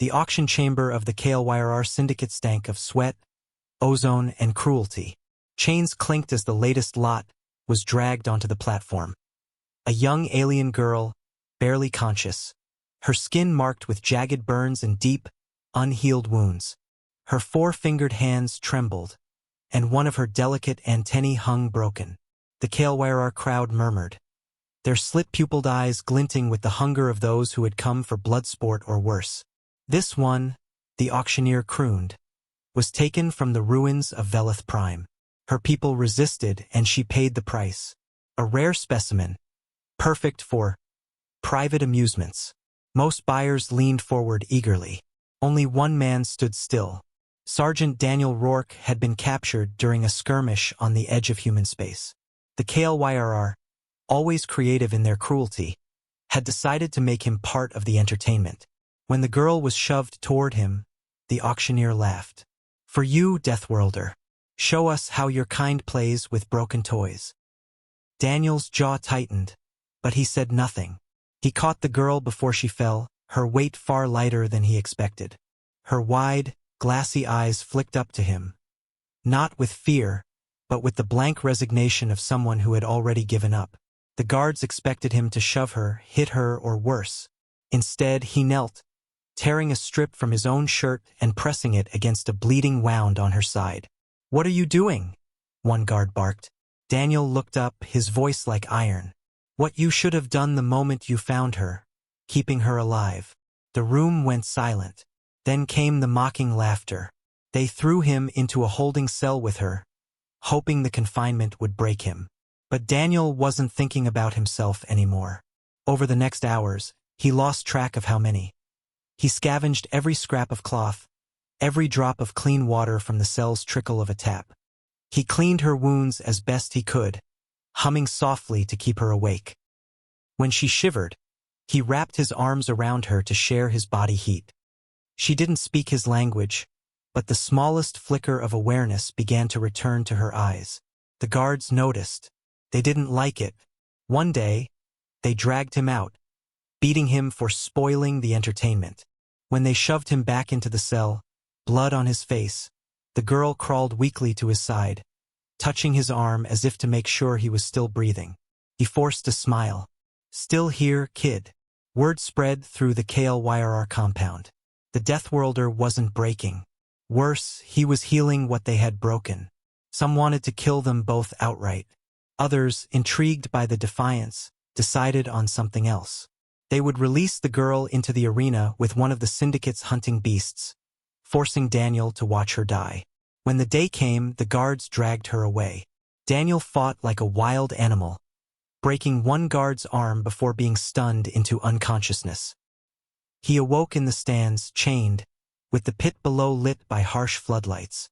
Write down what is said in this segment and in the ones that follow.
The auction chamber of the KLYRR syndicate stank of sweat, ozone, and cruelty. Chains clinked as the latest lot was dragged onto the platform. A young alien girl, barely conscious, her skin marked with jagged burns and deep, unhealed wounds. Her four-fingered hands trembled, and one of her delicate antennae hung broken. The KLYRR crowd murmured, their slit-pupilled eyes glinting with the hunger of those who had come for blood sport or worse. This one, the auctioneer crooned, was taken from the ruins of Velith Prime. Her people resisted, and she paid the price. A rare specimen, perfect for private amusements. Most buyers leaned forward eagerly. Only one man stood still. Sergeant Daniel Rourke had been captured during a skirmish on the edge of human space. The KLYRR, always creative in their cruelty, had decided to make him part of the entertainment. When the girl was shoved toward him, the auctioneer laughed. For you, Deathworlder, show us how your kind plays with broken toys. Daniel's jaw tightened, but he said nothing. He caught the girl before she fell, her weight far lighter than he expected. Her wide, glassy eyes flicked up to him, not with fear, but with the blank resignation of someone who had already given up. The guards expected him to shove her, hit her, or worse. Instead, he knelt, tearing a strip from his own shirt and pressing it against a bleeding wound on her side. "What are you doing?" one guard barked. Daniel looked up, his voice like iron. "What you should have done the moment you found her, keeping her alive." The room went silent. Then came the mocking laughter. They threw him into a holding cell with her, hoping the confinement would break him. But Daniel wasn't thinking about himself anymore. Over the next hours, he lost track of how many. He scavenged every scrap of cloth, every drop of clean water from the cell's trickle of a tap. He cleaned her wounds as best he could, humming softly to keep her awake. When she shivered, he wrapped his arms around her to share his body heat. She didn't speak his language, but the smallest flicker of awareness began to return to her eyes. The guards noticed. They didn't like it. One day, they dragged him out, beating him for spoiling the entertainment. When they shoved him back into the cell, blood on his face, the girl crawled weakly to his side, touching his arm as if to make sure he was still breathing. He forced a smile. "Still here, kid." Word spread through the KLYRR compound. The Deathworlder wasn't breaking. Worse, he was healing what they had broken. Some wanted to kill them both outright. Others, intrigued by the defiance, decided on something else. They would release the girl into the arena with one of the syndicate's hunting beasts, forcing Daniel to watch her die. When the day came, the guards dragged her away. Daniel fought like a wild animal, breaking one guard's arm before being stunned into unconsciousness. He awoke in the stands, chained, with the pit below lit by harsh floodlights.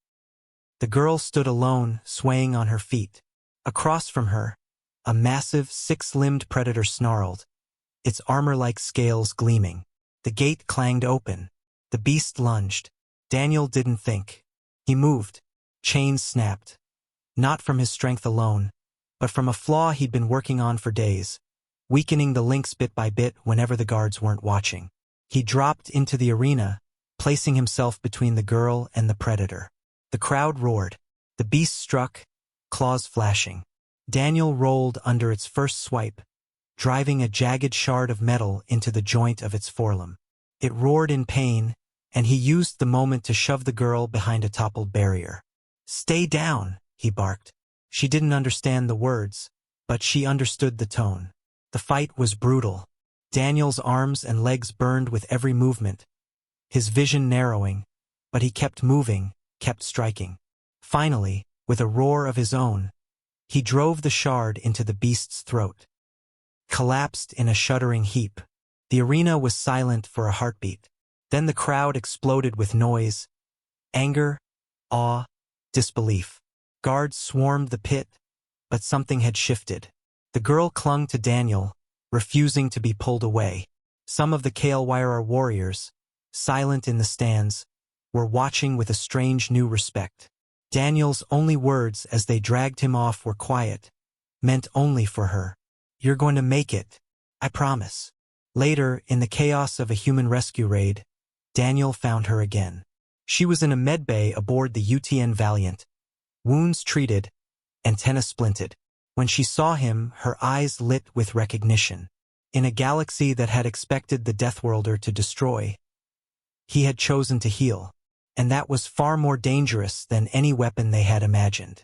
The girl stood alone, swaying on her feet. Across from her, a massive, six-limbed predator snarled, its armor-like scales gleaming. The gate clanged open. The beast lunged. Daniel didn't think. He moved. Chains snapped. Not from his strength alone, but from a flaw he'd been working on for days, weakening the links bit by bit whenever the guards weren't watching. He dropped into the arena, placing himself between the girl and the predator. The crowd roared. The beast struck, claws flashing. Daniel rolled under its first swipe, driving a jagged shard of metal into the joint of its forelimb. It roared in pain, and he used the moment to shove the girl behind a toppled barrier. "Stay down," he barked. She didn't understand the words, but she understood the tone. The fight was brutal. Daniel's arms and legs burned with every movement, his vision narrowing, but he kept moving, kept striking. Finally, with a roar of his own, he drove the shard into the beast's throat. Collapsed in a shuddering heap. The arena was silent for a heartbeat. Then the crowd exploded with noise, anger, awe, disbelief. Guards swarmed the pit, but something had shifted. The girl clung to Daniel, refusing to be pulled away. Some of the KLYRR warriors, silent in the stands, were watching with a strange new respect. Daniel's only words as they dragged him off were quiet, meant only for her. "You're going to make it, I promise." Later, in the chaos of a human rescue raid, Daniel found her again. She was in a medbay aboard the UTN Valiant, wounds treated, antenna splinted. When she saw him, her eyes lit with recognition. In a galaxy that had expected the Deathworlder to destroy, he had chosen to heal, and that was far more dangerous than any weapon they had imagined.